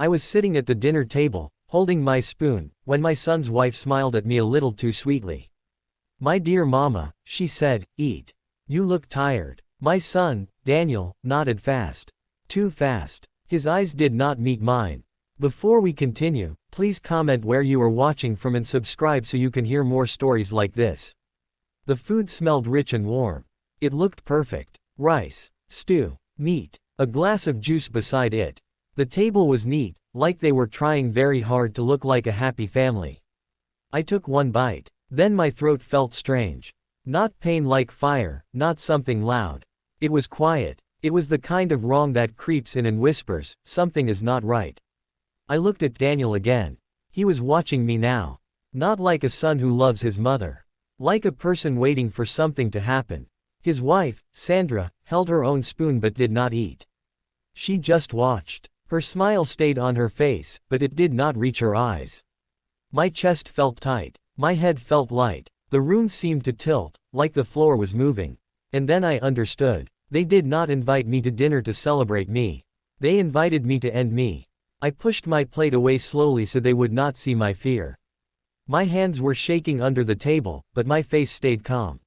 I was sitting at the dinner table, holding my spoon, when my son's wife smiled at me a little too sweetly. "My dear mama," she said, "eat. You look tired." My son, Daniel, nodded fast. Too fast. His eyes did not meet mine. Before we continue, please comment where you are watching from and subscribe so you can hear more stories like this. The food smelled rich and warm. It looked perfect. Rice, stew, meat, a glass of juice beside it. The table was neat, like they were trying very hard to look like a happy family. I took one bite. Then my throat felt strange. Not pain like fire, not something loud. It was quiet. It was the kind of wrong that creeps in and whispers, something is not right. I looked at Daniel again. He was watching me now. Not like a son who loves his mother. Like a person waiting for something to happen. His wife, Sandra, held her own spoon but did not eat. She just watched. Her smile stayed on her face, but it did not reach her eyes. My chest felt tight. My head felt light. The room seemed to tilt, like the floor was moving. And then I understood. They did not invite me to dinner to celebrate me. They invited me to end me. I pushed my plate away slowly so they would not see my fear. My hands were shaking under the table, but my face stayed calm.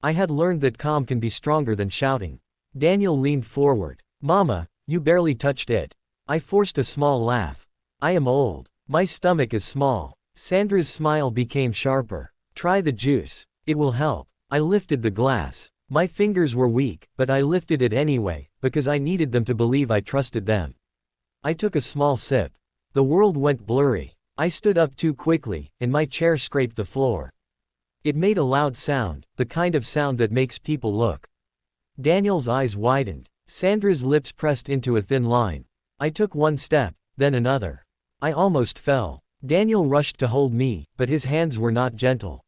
I had learned that calm can be stronger than shouting. Daniel leaned forward. "Mama, you barely touched it." I forced a small laugh. "I am old. My stomach is small." Sandra's smile became sharper. "Try the juice. It will help." I lifted the glass. My fingers were weak, but I lifted it anyway, because I needed them to believe I trusted them. I took a small sip. The world went blurry. I stood up too quickly, and my chair scraped the floor. It made a loud sound, the kind of sound that makes people look. Daniel's eyes widened. Sandra's lips pressed into a thin line. I took one step, then another. I almost fell. Daniel rushed to hold me, but his hands were not gentle.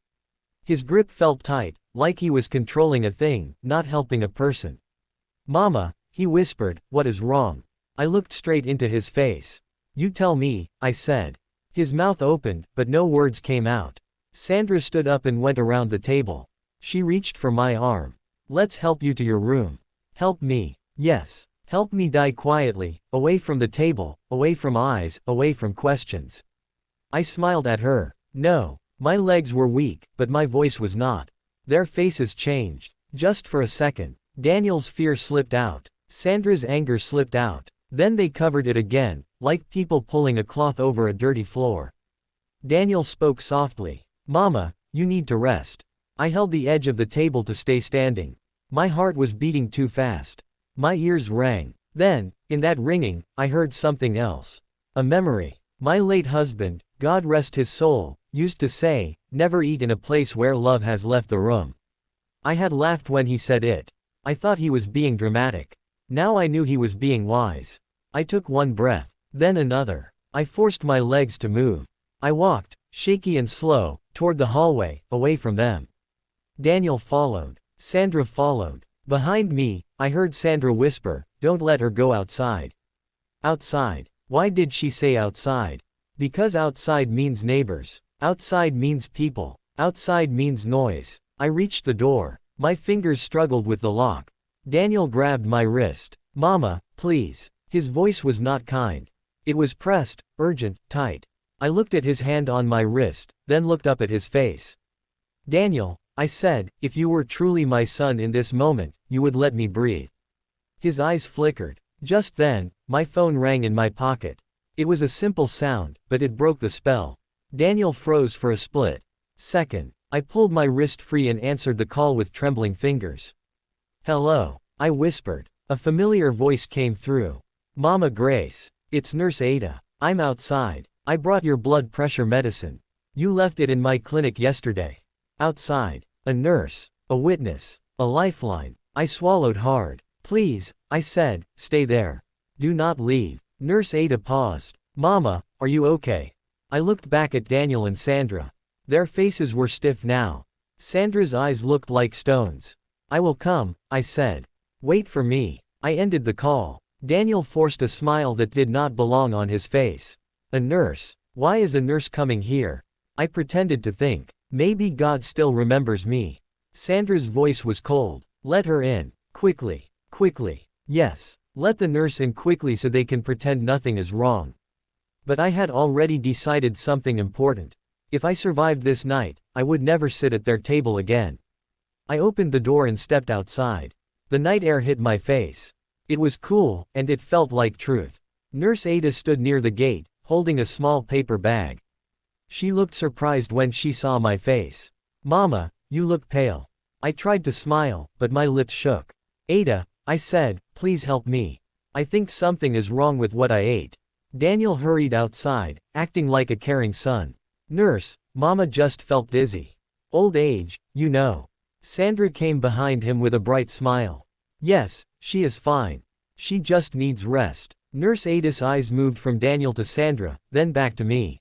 His grip felt tight, like he was controlling a thing, not helping a person. "Mama," he whispered, "what is wrong?" I looked straight into his face. "You tell me," I said. His mouth opened, but no words came out. Sandra stood up and went around the table. She reached for my arm. "Let's help you to your room." "Help me?" "Yes. Help me die quietly, away from the table, away from eyes, away from questions." I smiled at her. No. My legs were weak, but my voice was not. Their faces changed. Just for a second. Daniel's fear slipped out. Sandra's anger slipped out. Then they covered it again, like people pulling a cloth over a dirty floor. Daniel spoke softly. "Mama, you need to rest." I held the edge of the table to stay standing. My heart was beating too fast. My ears rang. Then, in that ringing, I heard something else. A memory. My late husband, God rest his soul, used to say, "Never eat in a place where love has left the room." I had laughed when he said it. I thought he was being dramatic. Now I knew he was being wise. I took one breath, then another. I forced my legs to move. I walked, shaky and slow, toward the hallway, away from them. Daniel followed. Sandra followed. Behind me, I heard Sandra whisper, "Don't let her go outside." Outside. Why did she say outside? Because outside means neighbors. Outside means people. Outside means noise. I reached the door. My fingers struggled with the lock. Daniel grabbed my wrist. "Mama, please." His voice was not kind. It was pressed, urgent, tight. I looked at his hand on my wrist, then looked up at his face. "Daniel," I said, "if you were truly my son in this moment, you would let me breathe." His eyes flickered. Just then, my phone rang in my pocket. It was a simple sound, but it broke the spell. Daniel froze for a split second. I pulled my wrist free and answered the call with trembling fingers. "Hello," I whispered. A familiar voice came through. "Mama Grace. It's Nurse Ada. I'm outside. I brought your blood pressure medicine. You left it in my clinic yesterday." Outside. A nurse. A witness. A lifeline. I swallowed hard. "Please," I said, "stay there. Do not leave." Nurse Ada paused. "Mama, are you okay?" I looked back at Daniel and Sandra. Their faces were stiff now. Sandra's eyes looked like stones. "I will come," I said. "Wait for me." I ended the call. Daniel forced a smile that did not belong on his face. A nurse. Why is a nurse coming here? I pretended to think. Maybe God still remembers me. Sandra's voice was cold. "Let her in. Quickly. Quickly." "Yes. Let the nurse in quickly so they can pretend nothing is wrong." But I had already decided something important. If I survived this night, I would never sit at their table again. I opened the door and stepped outside. The night air hit my face. It was cool, and it felt like truth. Nurse Ada stood near the gate, holding a small paper bag. She looked surprised when she saw my face. "Mama, you look pale." I tried to smile, but my lips shook. "Ada," I said, "please help me. I think something is wrong with what I ate." Daniel hurried outside, acting like a caring son. "Nurse, Mama just felt dizzy. Old age, you know." Sandra came behind him with a bright smile. "Yes, she is fine. She just needs rest." Nurse Ada's eyes moved from Daniel to Sandra, then back to me.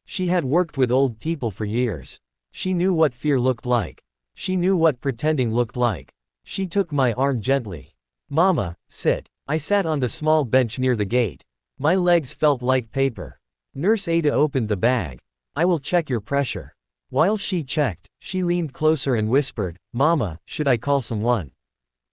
She had worked with old people for years. She knew what fear looked like. She knew what pretending looked like. She took my arm gently. "Mama, sit." I sat on the small bench near the gate. My legs felt like paper. Nurse Ada opened the bag. "I will check your pressure." While she checked, she leaned closer and whispered, "Mama, should I call someone?"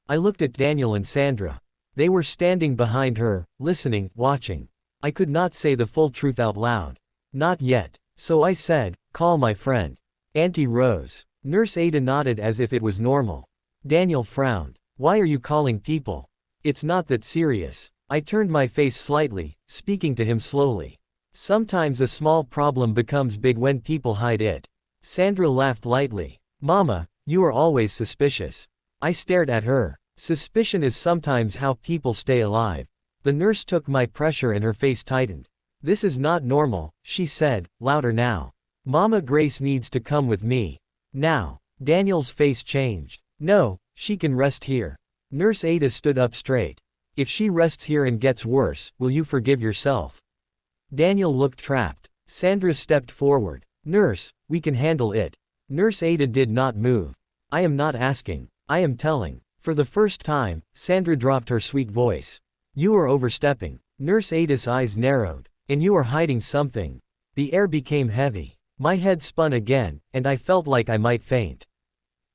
I looked at Daniel and Sandra. They were standing behind her, listening, watching. I could not say the full truth out loud. Not yet. So I said, "Call my friend." Auntie Rose. Nurse Ada nodded as if it was normal. Daniel frowned. "Why are you calling people? It's not that serious." I turned my face slightly, speaking to him slowly. "Sometimes a small problem becomes big when people hide it." Sandra laughed lightly. "Mama, you are always suspicious." I stared at her. Suspicion is sometimes how people stay alive. The nurse took my pressure and her face tightened. "This is not normal," she said, louder now. "Mama Grace needs to come with me. Now." Daniel's face changed. "No, she can rest here." Nurse Ada stood up straight. "If she rests here and gets worse, will you forgive yourself?" Daniel looked trapped. Sandra stepped forward. "Nurse, we can handle it." Nurse Ada did not move. "I am not asking. I am telling." For the first time, Sandra dropped her sweet voice. "You are overstepping." Nurse Ada's eyes narrowed. "And you are hiding something." The air became heavy. My head spun again, and I felt like I might faint.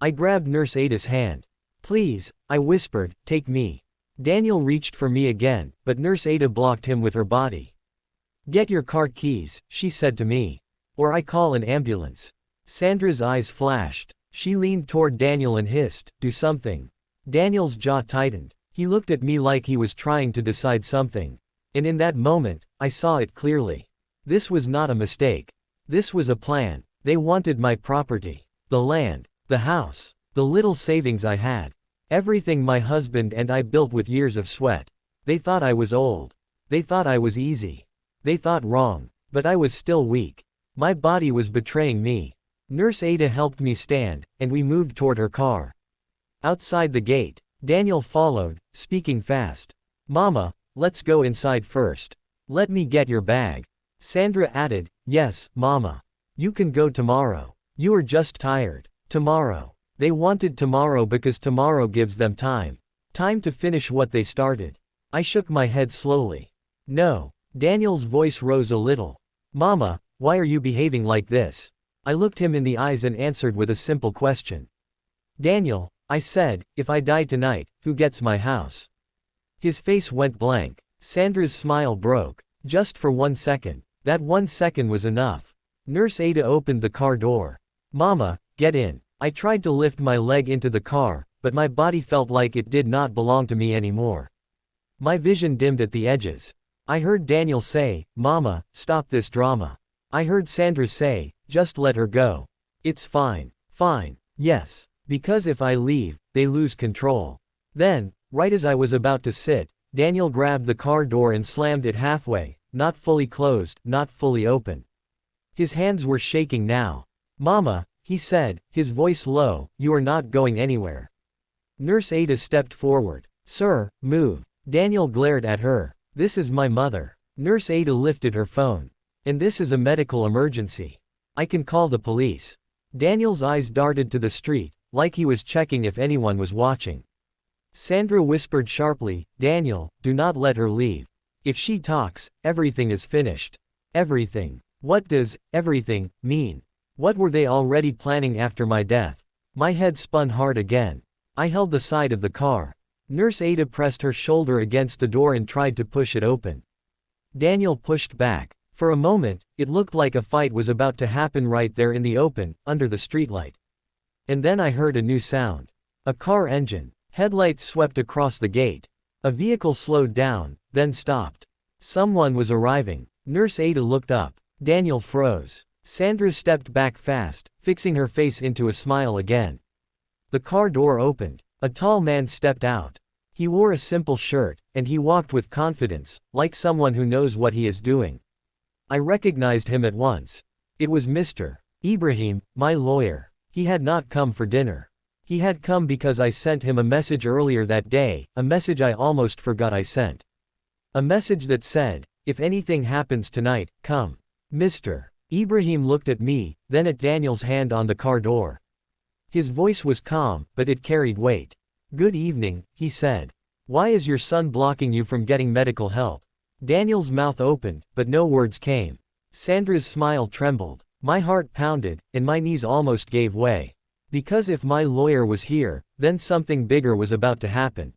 I grabbed Nurse Ada's hand. "Please," I whispered, "take me." Daniel reached for me again, but Nurse Ada blocked him with her body. "Get your car keys," she said to me. "Or I call an ambulance." Sandra's eyes flashed. She leaned toward Daniel and hissed, "Do something." Daniel's jaw tightened. He looked at me like he was trying to decide something. And in that moment, I saw it clearly. This was not a mistake. This was a plan. They wanted my property. The land. The house. The little savings I had. Everything my husband and I built with years of sweat. They thought I was old. They thought I was easy. They thought wrong. But I was still weak. My body was betraying me. Nurse Ada helped me stand, and we moved toward her car. Outside the gate, Daniel followed, speaking fast. "Mama, let's go inside first. Let me get your bag." Sandra added, "Yes, Mama. You can go tomorrow. You are just tired." Tomorrow. They wanted tomorrow because tomorrow gives them time. Time to finish what they started. I shook my head slowly. "No." Daniel's voice rose a little. "Mama, why are you behaving like this?" I looked him in the eyes and answered with a simple question. "Daniel," I said, "if I die tonight, who gets my house?" His face went blank. Sandra's smile broke. Just for 1 second. That 1 second was enough. Nurse Ada opened the car door. "Mama, get in." I tried to lift my leg into the car, but my body felt like it did not belong to me anymore. My vision dimmed at the edges. I heard Daniel say, "Mama, stop this drama." I heard Sandra say, "Just let her go. It's fine." Fine. Yes. Because if I leave, they lose control. Then, right as I was about to sit, Daniel grabbed the car door and slammed it halfway, not fully closed, not fully open. His hands were shaking now. "Mama," he said, his voice low, "you are not going anywhere." Nurse Ada stepped forward. "Sir, move." Daniel glared at her. "This is my mother." Nurse Ada lifted her phone. "And this is a medical emergency. I can call the police." Daniel's eyes darted to the street, like he was checking if anyone was watching. Sandra whispered sharply, "Daniel, do not let her leave. If she talks, everything is finished." Everything. What does everything mean? What were they already planning after my death? My head spun hard again. I held the side of the car. Nurse Ada pressed her shoulder against the door and tried to push it open. Daniel pushed back. For a moment, it looked like a fight was about to happen right there in the open, under the streetlight. And then I heard a new sound. A car engine. Headlights swept across the gate. A vehicle slowed down, then stopped. Someone was arriving. Nurse Ada looked up. Daniel froze. Sandra stepped back fast, fixing her face into a smile again. The car door opened. A tall man stepped out. He wore a simple shirt, and he walked with confidence, like someone who knows what he is doing. I recognized him at once. It was Mr. Ibrahim, my lawyer. He had not come for dinner. He had come because I sent him a message earlier that day, a message I almost forgot I sent. A message that said, if anything happens tonight, come. Mr. Ibrahim looked at me, then at Daniel's hand on the car door. His voice was calm, but it carried weight. Good evening, he said. Why is your son blocking you from getting medical help? Daniel's mouth opened, but no words came. Sandra's smile trembled. My heart pounded, and my knees almost gave way. Because if my lawyer was here, then something bigger was about to happen.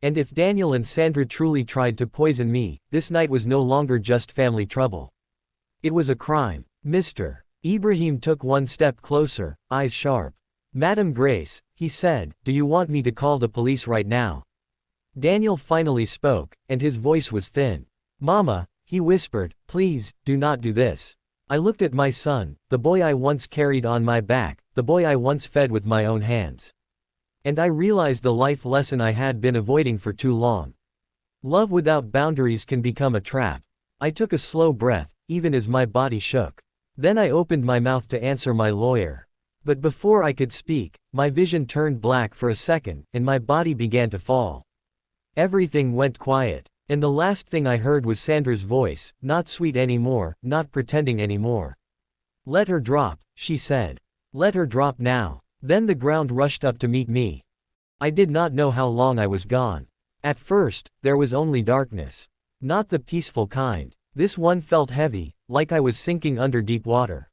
And if Daniel and Sandra truly tried to poison me, this night was no longer just family trouble. It was a crime. Mr. Ibrahim took one step closer, eyes sharp. Madam Grace, he said, do you want me to call the police right now? Daniel finally spoke, and his voice was thin. Mama, he whispered, please, do not do this. I looked at my son, the boy I once carried on my back, the boy I once fed with my own hands. And I realized the life lesson I had been avoiding for too long. Love without boundaries can become a trap. I took a slow breath, even as my body shook. Then I opened my mouth to answer my lawyer. But before I could speak, my vision turned black for a second, and my body began to fall. Everything went quiet. And the last thing I heard was Sandra's voice, not sweet anymore, not pretending anymore. Let her drop, she said. Let her drop now. Then the ground rushed up to meet me. I did not know how long I was gone. At first, there was only darkness. Not the peaceful kind. This one felt heavy, like I was sinking under deep water.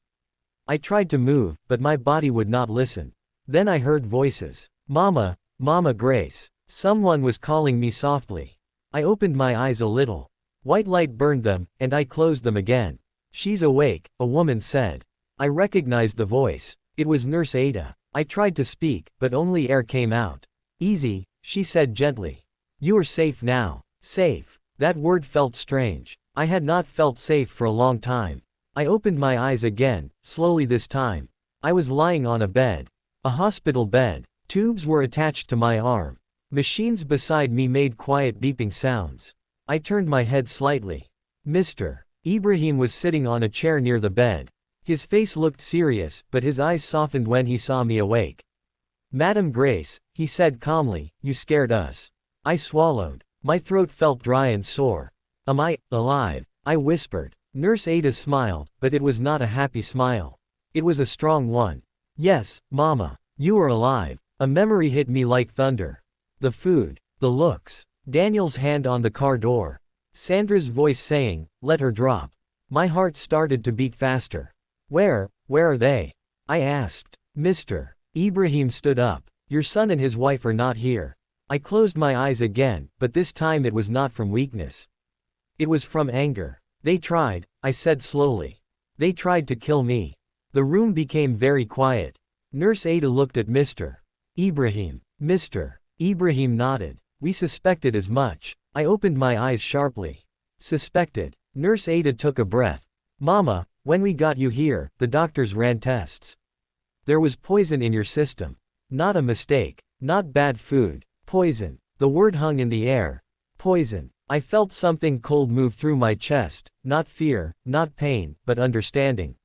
I tried to move, but my body would not listen. Then I heard voices. Mama, Mama Grace. Someone was calling me softly. I opened my eyes a little. White light burned them, and I closed them again. She's awake, a woman said. I recognized the voice. It was Nurse Ada. I tried to speak, but only air came out. Easy, she said gently. You are safe now. Safe. That word felt strange. I had not felt safe for a long time. I opened my eyes again, slowly this time. I was lying on a bed. A hospital bed. Tubes were attached to my arm. Machines beside me made quiet beeping sounds. I turned my head slightly. Mr. Ibrahim was sitting on a chair near the bed. His face looked serious, but his eyes softened when he saw me awake. Madam Grace, he said calmly, you scared us. I swallowed. My throat felt dry and sore. Am I alive? I whispered. Nurse Ada smiled, but it was not a happy smile. It was a strong one. Yes, Mama, you are alive. A memory hit me like thunder. The food. The looks. Daniel's hand on the car door. Sandra's voice saying, let her drop. My heart started to beat faster. Where are they? I asked. Mr. Ibrahim stood up. Your son and his wife are not here. I closed my eyes again, but this time it was not from weakness. It was from anger. They tried, I said slowly. They tried to kill me. The room became very quiet. Nurse Ada looked at Mr. Ibrahim. Mr. Ibrahim nodded. We suspected as much. I opened my eyes sharply. Suspected. Nurse Ada took a breath. Mama, when we got you here, the doctors ran tests. There was poison in your system. Not a mistake. Not bad food. Poison. The word hung in the air. Poison. I felt something cold move through my chest, not fear, not pain, but understanding.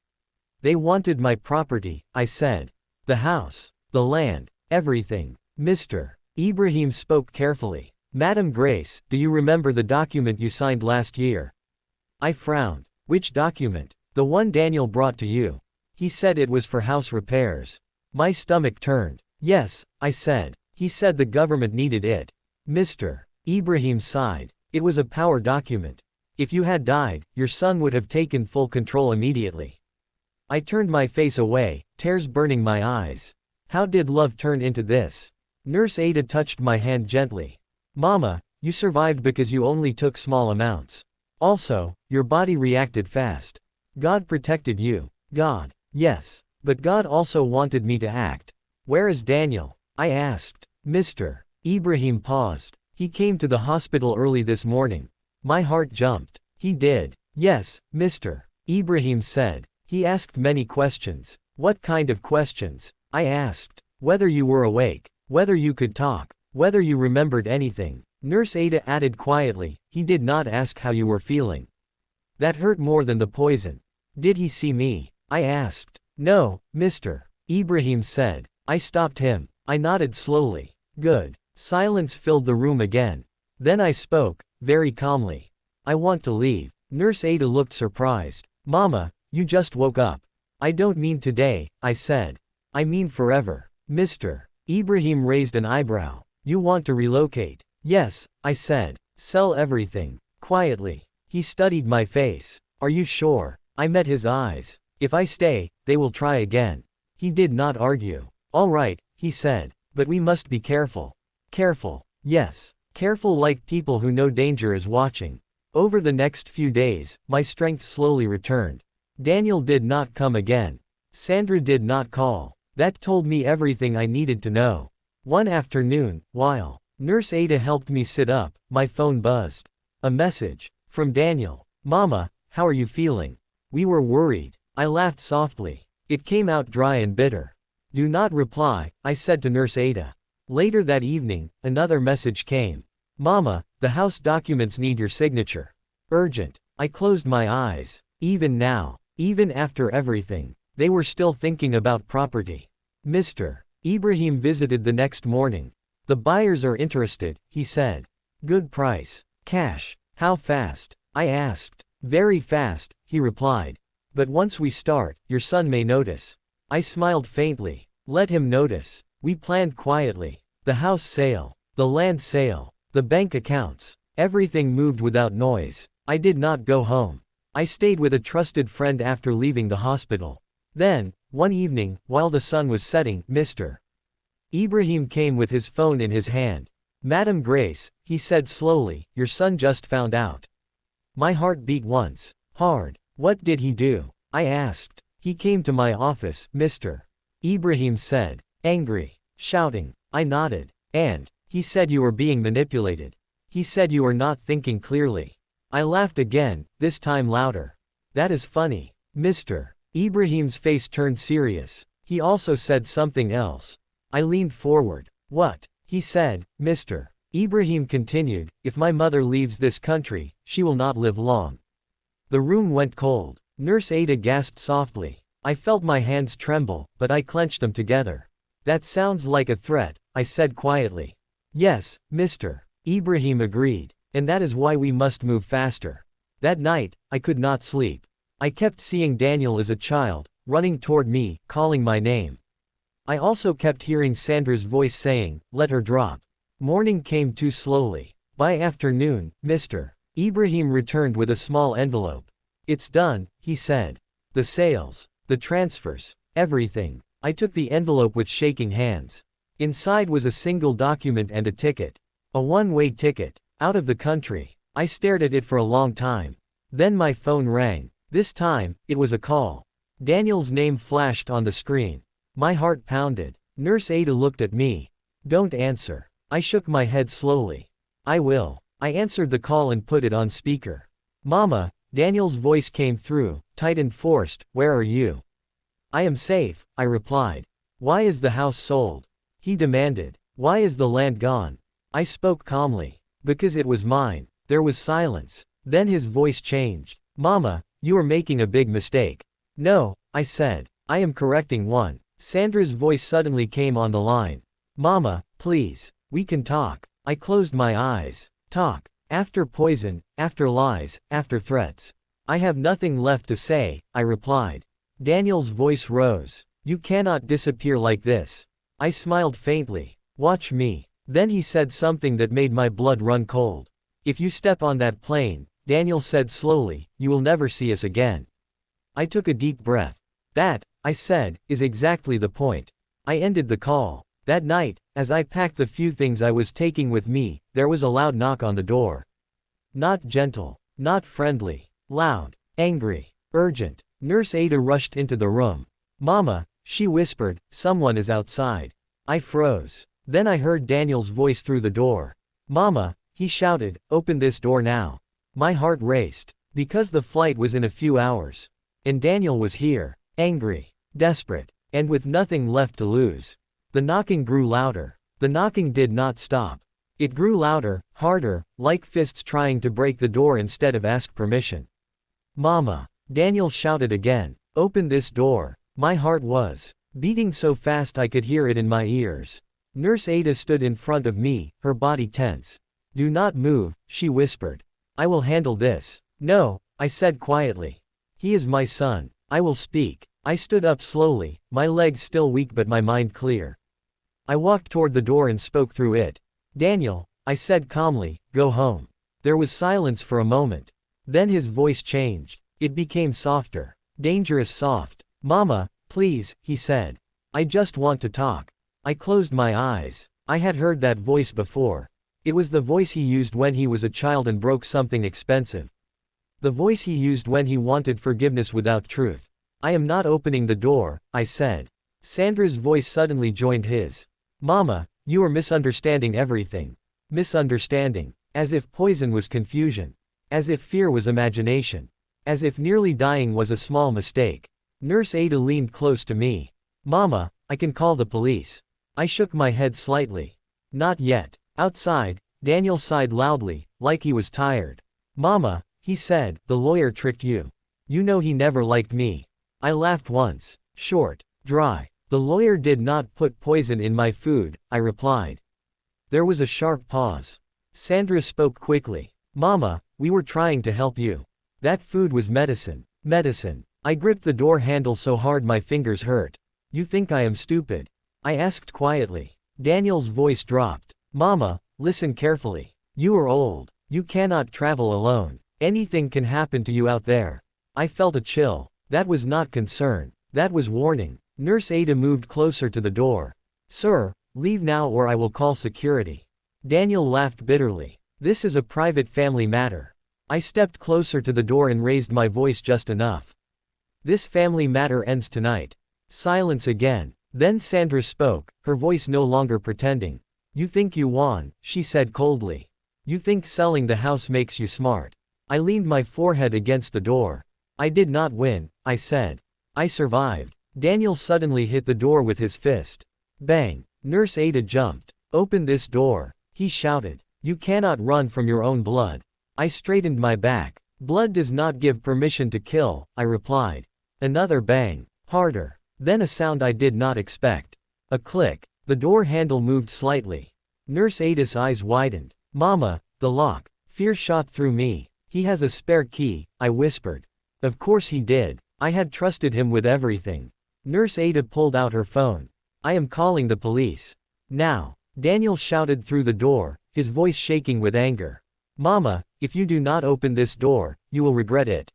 They wanted my property, I said. The house. The land. Everything. Mr. Ibrahim spoke carefully. Madam Grace, do you remember the document you signed last year? I frowned. Which document? The one Daniel brought to you. He said it was for house repairs. My stomach turned. Yes, I said. He said the government needed it. Mr. Ibrahim sighed. It was a power document. If you had died, your son would have taken full control immediately. I turned my face away, tears burning my eyes. How did love turn into this? Nurse Ada touched my hand gently. Mama, you survived because you only took small amounts. Also, your body reacted fast. God protected you. God. Yes. But God also wanted me to act. Where is Daniel? I asked. Mr. Ibrahim paused. He came to the hospital early this morning. My heart jumped. He did. Yes, Mr. Ibrahim said. He asked many questions. What kind of questions? I asked. Whether you were awake. Whether you could talk. Whether you remembered anything. Nurse Ada added quietly, he did not ask how you were feeling. That hurt more than the poison. Did he see me? I asked. No, Mr. Ibrahim said. I stopped him. I nodded slowly. Good. Silence filled the room again. Then I spoke, very calmly. I want to leave. Nurse Ada looked surprised. Mama, you just woke up. I don't mean today, I said. I mean forever. Mr. Ibrahim raised an eyebrow. You want to relocate? Yes, I said. Sell everything. Quietly. He studied my face. Are you sure? I met his eyes. If I stay, they will try again. He did not argue. All right, he said. But we must be careful. Careful. Yes. Careful like people who know danger is watching. Over the next few days, my strength slowly returned. Daniel did not come again. Sandra did not call. That told me everything I needed to know. One afternoon, while Nurse Ada helped me sit up, my phone buzzed. A message. From Daniel. Mama, how are you feeling? We were worried. I laughed softly. It came out dry and bitter. Do not reply, I said to Nurse Ada. Later that evening, another message came. Mama, the house documents need your signature. Urgent. I closed my eyes. Even now, even after everything, they were still thinking about property. Mr. Ibrahim visited the next morning. The buyers are interested, he said. Good price. Cash. How fast? I asked. Very fast, he replied. But once we start, your son may notice. I smiled faintly. Let him notice. We planned quietly. The house sale. The land sale. The bank accounts. Everything moved without noise. I did not go home. I stayed with a trusted friend after leaving the hospital. Then, one evening, while the sun was setting, Mr. Ibrahim came with his phone in his hand. Madam Grace, he said slowly, your son just found out. My heart beat once. Hard. What did he do? I asked. He came to my office, Mr. Ibrahim said. Angry. Shouting. I nodded. And, he said you were being manipulated. He said you are not thinking clearly. I laughed again, this time louder. That is funny. Mr. Ibrahim's face turned serious. He also said something else. I leaned forward. What? He said. Mr. Ibrahim continued, if my mother leaves this country, she will not live long. The room went cold. Nurse Ada gasped softly. I felt my hands tremble, but I clenched them together. That sounds like a threat, I said quietly. Yes, Mr. Ibrahim agreed. And that is why we must move faster. That night, I could not sleep. I kept seeing Daniel as a child, running toward me, calling my name. I also kept hearing Sandra's voice saying, let her drop. Morning came too slowly. By afternoon, Mr. Ibrahim returned with a small envelope. It's done, he said. The sales, the transfers, everything. I took the envelope with shaking hands. Inside was a single document and a ticket. A one-way ticket. Out of the country. I stared at it for a long time. Then my phone rang. This time, it was a call. Daniel's name flashed on the screen. My heart pounded. Nurse Ada looked at me. Don't answer. I shook my head slowly. I will. I answered the call and put it on speaker. Mama, Daniel's voice came through, tight and forced, where are you? I am safe, I replied. Why is the house sold? He demanded. Why is the land gone? I spoke calmly. Because it was mine. There was silence. Then his voice changed. Mama, you are making a big mistake. No, I said. I am correcting one. Sandra's voice suddenly came on the line. Mama, please. We can talk. I closed my eyes. Talk. After poison, after lies, after threats. I have nothing left to say, I replied. Daniel's voice rose. You cannot disappear like this. I smiled faintly. Watch me. Then he said something that made my blood run cold. If you step on that plane, Daniel said slowly, you will never see us again. I took a deep breath. That, I said, is exactly the point. I ended the call. That night, as I packed the few things I was taking with me, there was a loud knock on the door. Not gentle, Not friendly. Loud. Angry. Urgent. Nurse Ada rushed into the room. Mama, she whispered, someone is outside. I froze. Then I heard Daniel's voice through the door. Mama, he shouted, open this door now. My heart raced. Because the flight was in a few hours. And Daniel was here. Angry. Desperate. And with nothing left to lose. The knocking grew louder. The knocking did not stop. It grew louder, harder, like fists trying to break the door instead of ask permission. Mama. Daniel shouted again. Open this door. My heart was beating so fast I could hear it in my ears. Nurse Ada stood in front of me, her body tense. Do not move, she whispered. I will handle this. No, I said quietly. He is my son. I will speak. I stood up slowly, my legs still weak but my mind clear. I walked toward the door and spoke through it. Daniel, I said calmly, go home. There was silence for a moment. Then his voice changed. It became softer. Dangerous soft. Mama, please, he said. I just want to talk. I closed my eyes. I had heard that voice before. It was the voice he used when he was a child and broke something expensive. The voice he used when he wanted forgiveness without truth. I am not opening the door, I said. Sandra's voice suddenly joined his. Mama, you are misunderstanding everything. Misunderstanding. As if poison was confusion. As if fear was imagination. As if nearly dying was a small mistake. Nurse Ada leaned close to me. Mama, I can call the police. I shook my head slightly. Not yet. Outside, Daniel sighed loudly, like he was tired. Mama, he said, the lawyer tricked you. You know he never liked me. I laughed once. Short. Dry. The lawyer did not put poison in my food, I replied. There was a sharp pause. Sandra spoke quickly. Mama, we were trying to help you. That food was medicine. Medicine. I gripped the door handle so hard my fingers hurt. You think I am stupid? I asked quietly. Daniel's voice dropped. Mama, listen carefully. You are old. You cannot travel alone. Anything can happen to you out there. I felt a chill. That was not concern. That was warning. Nurse Ada moved closer to the door. Sir, leave now or I will call security. Daniel laughed bitterly. This is a private family matter. I stepped closer to the door and raised my voice just enough. This family matter ends tonight. Silence again. Then Sandra spoke, her voice no longer pretending. You think you won, she said coldly. You think selling the house makes you smart. I leaned my forehead against the door. I did not win, I said. I survived. Daniel suddenly hit the door with his fist. Bang. Nurse Ada jumped. Open this door, he shouted. You cannot run from your own blood. I straightened my back. Blood does not give permission to kill, I replied. Another bang. Harder. Then a sound I did not expect. A click. The door handle moved slightly. Nurse Ada's eyes widened. Mama, the lock. Fear shot through me. He has a spare key, I whispered. Of course he did. I had trusted him with everything. Nurse Ada pulled out her phone. I am calling the police. Now. Daniel shouted through the door, his voice shaking with anger. Mama, if you do not open this door, you will regret it.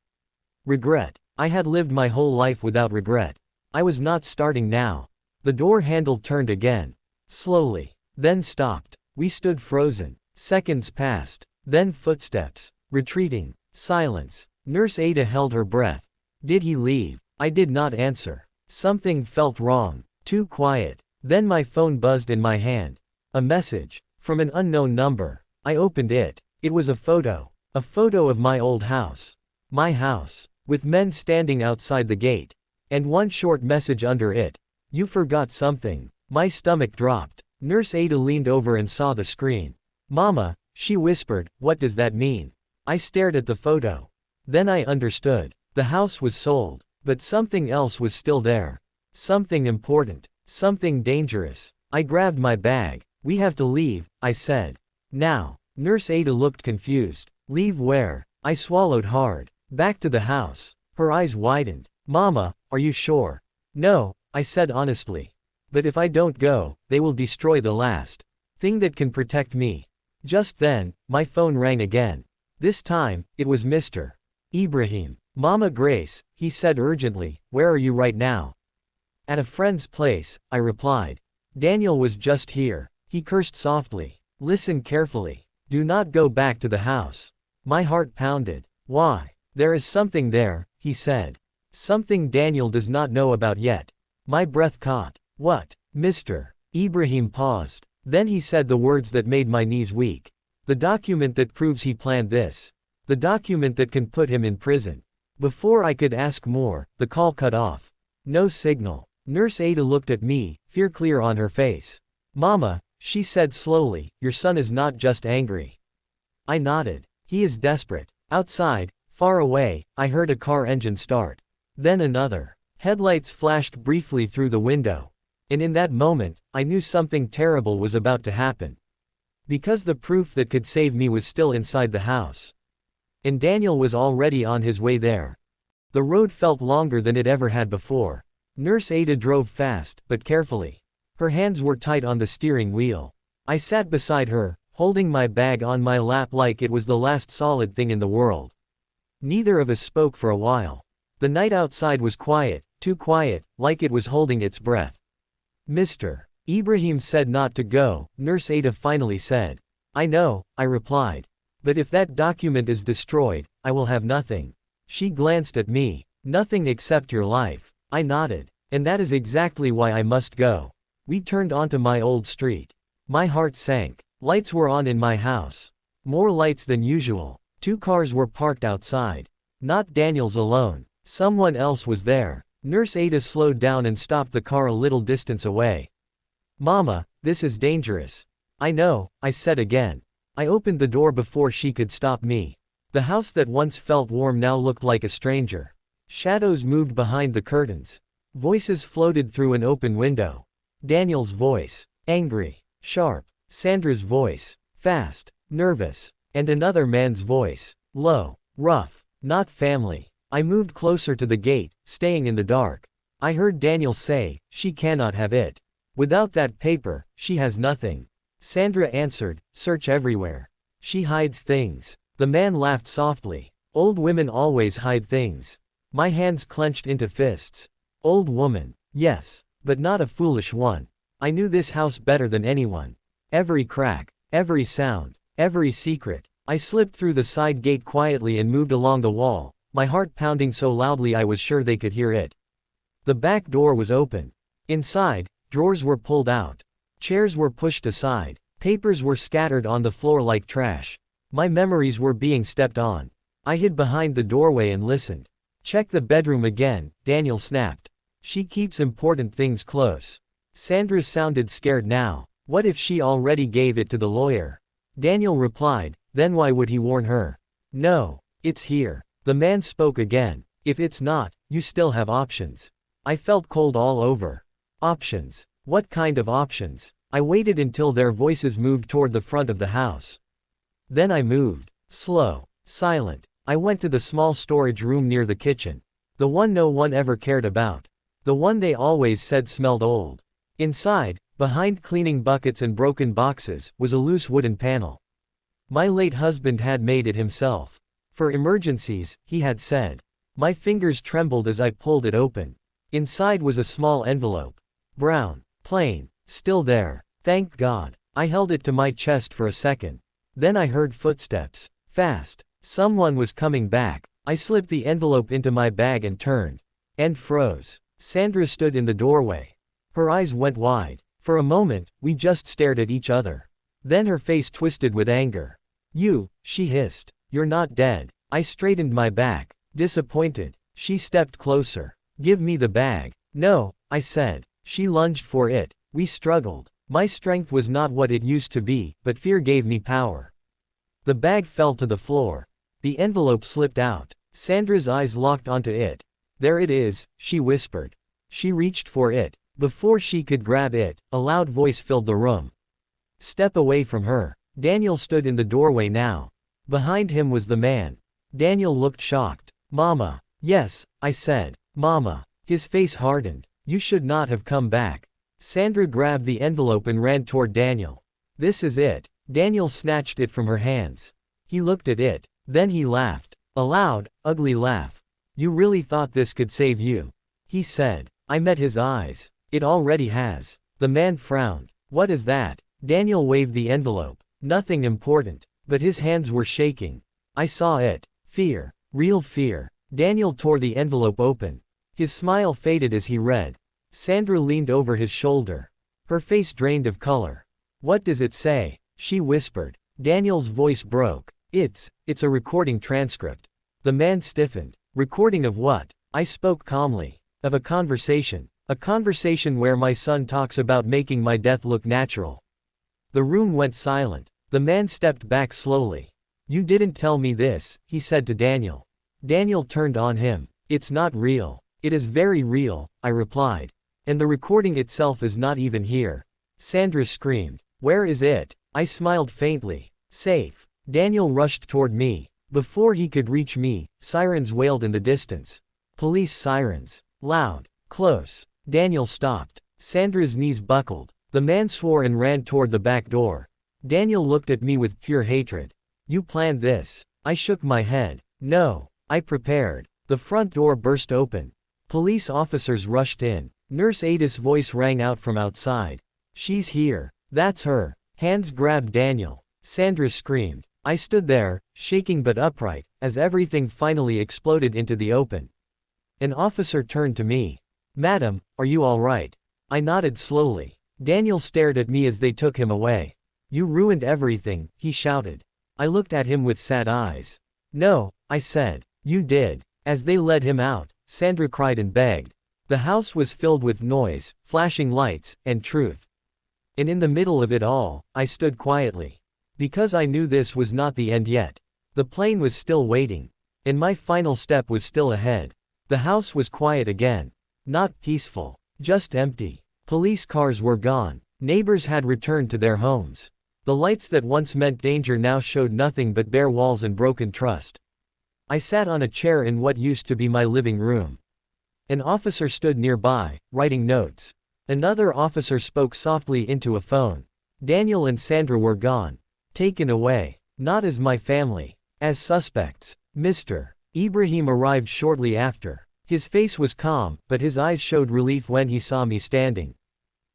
Regret. I had lived my whole life without regret. I was not starting now. The door handle turned again. Slowly. Then stopped. We stood frozen. Seconds passed. Then footsteps. Retreating. Silence. Nurse Ada held her breath. Did he leave? I did not answer. Something felt wrong. Too quiet. Then my phone buzzed in my hand. A message. From an unknown number. I opened it. It was a photo. A photo of my old house. My house. With men standing outside the gate. And one short message under it. You forgot something. My stomach dropped. Nurse Ada leaned over and saw the screen. Mama, she whispered, what does that mean? I stared at the photo. Then I understood. The house was sold. But something else was still there. Something important. Something dangerous. I grabbed my bag. We have to leave, I said. Now. Nurse Ada looked confused. Leave where? I swallowed hard. Back to the house. Her eyes widened. Mama, are you sure? No, I said honestly. But if I don't go, they will destroy the last thing that can protect me. Just then, my phone rang again. This time, it was Mr. Ibrahim. Mama Grace, he said urgently, where are you right now? At a friend's place, I replied. Daniel was just here. He cursed softly. Listen carefully. Do not go back to the house. My heart pounded. Why? There is something there, he said. Something Daniel does not know about yet. My breath caught. What? Mr. Ibrahim paused. Then he said the words that made my knees weak. The document that proves he planned this. The document that can put him in prison. Before I could ask more, the call cut off. No signal. Nurse Ada looked at me, fear clear on her face. Mama, she said slowly, your son is not just angry. I nodded. He is desperate. Outside, far away, I heard a car engine start. Then another. Headlights flashed briefly through the window. And in that moment, I knew something terrible was about to happen. Because the proof that could save me was still inside the house. And Daniel was already on his way there. The road felt longer than it ever had before. Nurse Ada drove fast, but carefully. Her hands were tight on the steering wheel. I sat beside her, holding my bag on my lap like it was the last solid thing in the world. Neither of us spoke for a while. The night outside was quiet, too quiet, like it was holding its breath. Mr. Ibrahim said not to go, Nurse Ada finally said. I know, I replied. But if that document is destroyed, I will have nothing. She glanced at me. Nothing except your life. I nodded. And that is exactly why I must go. We turned onto my old street. My heart sank. Lights were on in my house. More lights than usual. 2 cars were parked outside. Not Daniel's alone. Someone else was there. Nurse Ada slowed down and stopped the car a little distance away. Mama, this is dangerous. I know, I said again. I opened the door before she could stop me. The house that once felt warm now looked like a stranger. Shadows moved behind the curtains. Voices floated through an open window. Daniel's voice. Angry. Sharp. Sandra's voice. Fast. Nervous. And another man's voice. Low. Rough. Not family. I moved closer to the gate, staying in the dark. I heard Daniel say, she cannot have it. Without that paper, she has nothing. Sandra answered, search everywhere. She hides things. The man laughed softly. Old women always hide things. My hands clenched into fists. Old woman. Yes. But not a foolish one. I knew this house better than anyone. Every crack. Every sound. Every secret. I slipped through the side gate quietly and moved along the wall, my heart pounding so loudly I was sure they could hear it. The back door was open. Inside, drawers were pulled out. Chairs were pushed aside. Papers were scattered on the floor like trash. My memories were being stepped on. I hid behind the doorway and listened. Check the bedroom again, Daniel snapped. She keeps important things close. Sandra sounded scared now. What if she already gave it to the lawyer? Daniel replied, then why would he warn her? No, it's here. The man spoke again. If it's not, you still have options. I felt cold all over. Options. What kind of options? I waited until their voices moved toward the front of the house. Then I moved. Slow. Silent. I went to the small storage room near the kitchen. The one no one ever cared about. The one they always said smelled old. Inside, behind cleaning buckets and broken boxes, was a loose wooden panel. My late husband had made it himself. For emergencies, he had said. My fingers trembled as I pulled it open. Inside was a small envelope. Brown. Plain. Still there. Thank God. I held it to my chest for a second. Then I heard footsteps. Fast. Someone was coming back. I slipped the envelope into my bag and turned. And froze. Sandra stood in the doorway. Her eyes went wide. For a moment, we just stared at each other. Then her face twisted with anger. You, she hissed. You're not dead. I straightened my back. Disappointed. She stepped closer. Give me the bag. No, I said. She lunged for it. We struggled. My strength was not what it used to be, but fear gave me power. The bag fell to the floor. The envelope slipped out. Sandra's eyes locked onto it. There it is, she whispered. She reached for it. Before she could grab it, a loud voice filled the room. Step away from her. Daniel stood in the doorway now. Behind him was the man. Daniel looked shocked. Mama. Yes, I said. Mama. His face hardened. You should not have come back. Sandra grabbed the envelope and ran toward Daniel. This is it. Daniel snatched it from her hands. He looked at it. Then he laughed. A loud, ugly laugh. You really thought this could save you? He said. I met his eyes. It already has. The man frowned. What is that? Daniel waved the envelope. Nothing important. But his hands were shaking. I saw it. Fear. Real fear. Daniel tore the envelope open. His smile faded as he read. Sandra leaned over his shoulder. Her face drained of color. "What does it say?" she whispered. Daniel's voice broke. It's a recording transcript." The man stiffened. "Recording of what?" I spoke calmly. "Of a conversation. A conversation where my son talks about making my death look natural." The room went silent. The man stepped back slowly. "You didn't tell me this," he said to Daniel. Daniel turned on him. "It's not real." "It is very real," I replied. "And the recording itself is not even here." Sandra screamed. "Where is it?" I smiled faintly. "Safe." Daniel rushed toward me. Before he could reach me, sirens wailed in the distance. Police sirens. Loud. Close. Daniel stopped. Sandra's knees buckled. The man swore and ran toward the back door. Daniel looked at me with pure hatred. "You planned this." I shook my head. "No. I prepared." The front door burst open. Police officers rushed in. Nurse Ada's voice rang out from outside. "She's here." "That's her." Hands grabbed Daniel. Sandra screamed. I stood there, shaking but upright, as everything finally exploded into the open. An officer turned to me. "Madam, are you all right?" I nodded slowly. Daniel stared at me as they took him away. "You ruined everything," he shouted. I looked at him with sad eyes. "No," I said. "You did." As they led him out, Sandra cried and begged. The house was filled with noise, flashing lights, and truth. And in the middle of it all, I stood quietly. Because I knew this was not the end yet. The plane was still waiting. And my final step was still ahead. The house was quiet again. Not peaceful. Just empty. Police cars were gone. Neighbors had returned to their homes. The lights that once meant danger now showed nothing but bare walls and broken trust. I sat on a chair in what used to be my living room. An officer stood nearby, writing notes. Another officer spoke softly into a phone. Daniel and Sandra were gone. Taken away. Not as my family. As suspects. Mr. Ibrahim arrived shortly after. His face was calm, but his eyes showed relief when he saw me standing.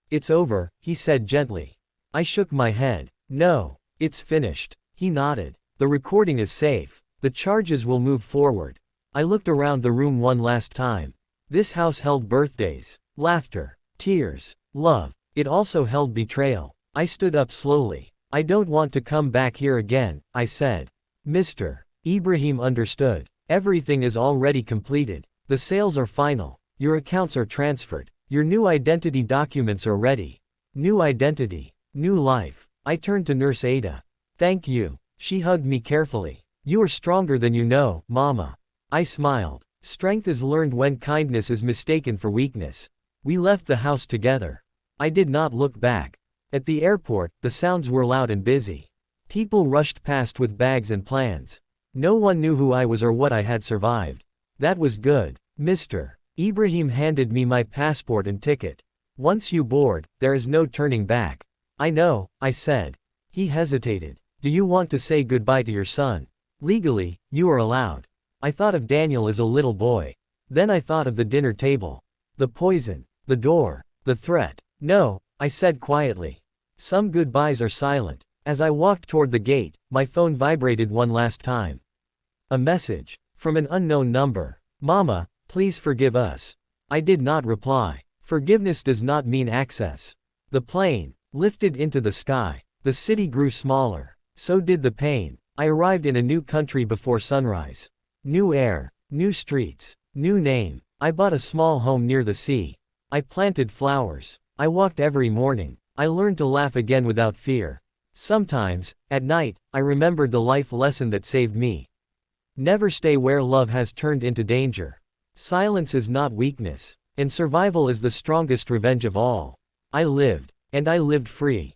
"It's over," he said gently. I shook my head. "No. It's finished." He nodded. "The recording is safe. The charges will move forward." I looked around the room one last time. This house held birthdays, laughter, tears, love. It also held betrayal. I stood up slowly. "I don't want to come back here again," I said. Mr. Ibrahim understood. "Everything is already completed. The sales are final. Your accounts are transferred. Your new identity documents are ready." New identity. New life. I turned to Nurse Ada. "Thank you." She hugged me carefully. "You are stronger than you know, Mama." I smiled. Strength is learned when kindness is mistaken for weakness. We left the house together. I did not look back. At the airport, the sounds were loud and busy. People rushed past with bags and plans. No one knew who I was or what I had survived. That was good. Mr. Ibrahim handed me my passport and ticket. "Once you board, there is no turning back." "I know," I said. He hesitated. "Do you want to say goodbye to your son?" "Legally, you are allowed." I thought of Daniel as a little boy. Then I thought of the dinner table. The poison. The door. The threat. "No," I said quietly. Some goodbyes are silent. As I walked toward the gate, my phone vibrated one last time. A message. From an unknown number. "Mama, please forgive us." I did not reply. Forgiveness does not mean access. The plane lifted into the sky. The city grew smaller. So did the pain. I arrived in a new country before sunrise. New air. New streets. New name. I bought a small home near the sea. I planted flowers. I walked every morning. I learned to laugh again without fear. Sometimes, at night, I remembered the life lesson that saved me. Never stay where love has turned into danger. Silence is not weakness. And survival is the strongest revenge of all. I lived. And I lived free.